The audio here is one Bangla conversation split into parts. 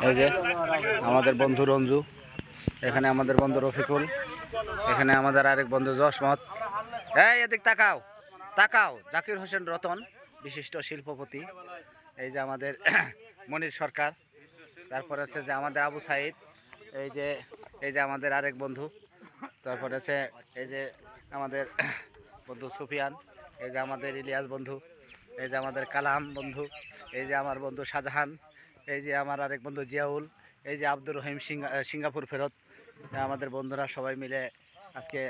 এই যে আমাদের বন্ধু রঞ্জু, এখানে আমাদের বন্ধু রফিকুল, এখানে আমাদের আরেক বন্ধু জসমত। এই এদিক তাকাও তাকাও, জাকির হোসেন রতন বিশিষ্ট শিল্পপতি। এই যে আমাদের মনির সরকার, তারপরে হচ্ছে যে আমাদের আবু সাইদ, এই যে আমাদের আরেক বন্ধু, তারপরে হচ্ছে এই যে আমাদের বন্ধু সুফিয়ান, এই যে আমাদের ইলিয়াস বন্ধু, এই যে আমাদের কালাম বন্ধু, এই যে আমার বন্ধু শাহজাহান, এই যে আমার আরেক বন্ধু জিয়াউল, এই যে আব্দুর রহিম সিঙ্গাপুর ফেরত। আমাদের বন্ধুরা সবাই মিলে আজকে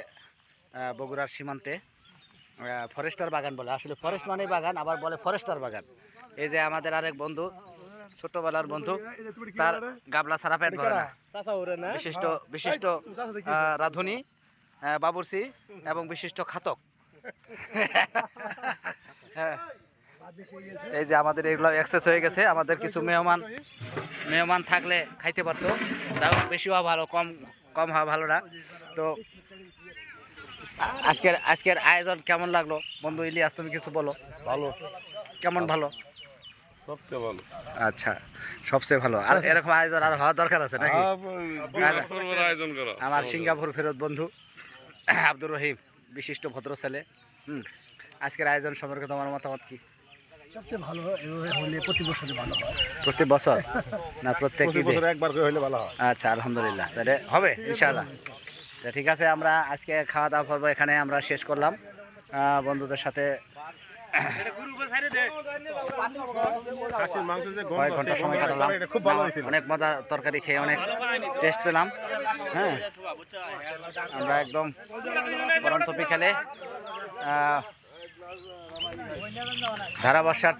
বগুড়ার সীমান্তে ফরেস্টার বাগান বলে, আসলে ফরেস্ট মানে বাগান, আবার বলে ফরেস্টার বাগান। এই যে আমাদের আরেক বন্ধু, ছোটবেলার বন্ধু, তার গাবলা ছাড়া পেট ভরে না, বিশিষ্ট বিশিষ্ট রাঁধুনি, বাবুর্চি এবং বিশিষ্ট খাতক। হ্যাঁ, এই যে আমাদের এগুলো এক্সেস হয়ে গেছে। আমাদের কিছু মেহমান থাকলে খাইতে পারতো, তাও বেশি হওয়া ভালো, কম হওয়া ভালো না। তো আজকের আয়োজন কেমন লাগলো বন্ধু ইলিয়াস, তুমি কিছু বলো। ভালো, কেমন? ভালো, সবচেয়ে ভালো। আচ্ছা, সবচেয়ে ভালো। আর এরকম আয়োজন আর হওয়া দরকার আছে নাকি? আয়োজন করা আমার সিঙ্গাপুর ফেরত বন্ধু আব্দুর রহিম, বিশিষ্ট ভদ্র ছেলে। আজকের আয়োজন সম্পর্কে তোমার মতামত কি? সবচেয়ে ভালো এভাবে হলে প্রতি বছরই ভালো হয়। প্রতি বছর না প্রত্যেক ঈদে? একবার করে হলে ভালো হয়। আচ্ছা, আলহামদুলিল্লাহ, তাহলে হবে ইনশাআল্লাহ। তা ঠিক আছে, আমরা আজকে খাওয়া দাওয়া পর্ব এখানে আমরা শেষ করলাম বন্ধুদের সাথে। কয়েক ঘন্টা সময় কাটালাম, অনেক মজা, তরকারি খেয়ে অনেক টেস্ট পেলাম। হ্যাঁ, আমরা একদম পরন্ত বিকেলে ধারাবর্ষার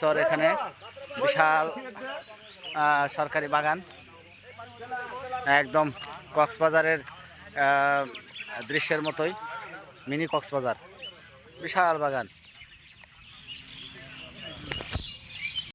চর, এখানে বিশাল সরকারি বাগান, একদম কক্সবাজারের দৃশ্যের মতোই, মিনি কক্সবাজার, বিশাল বাগান।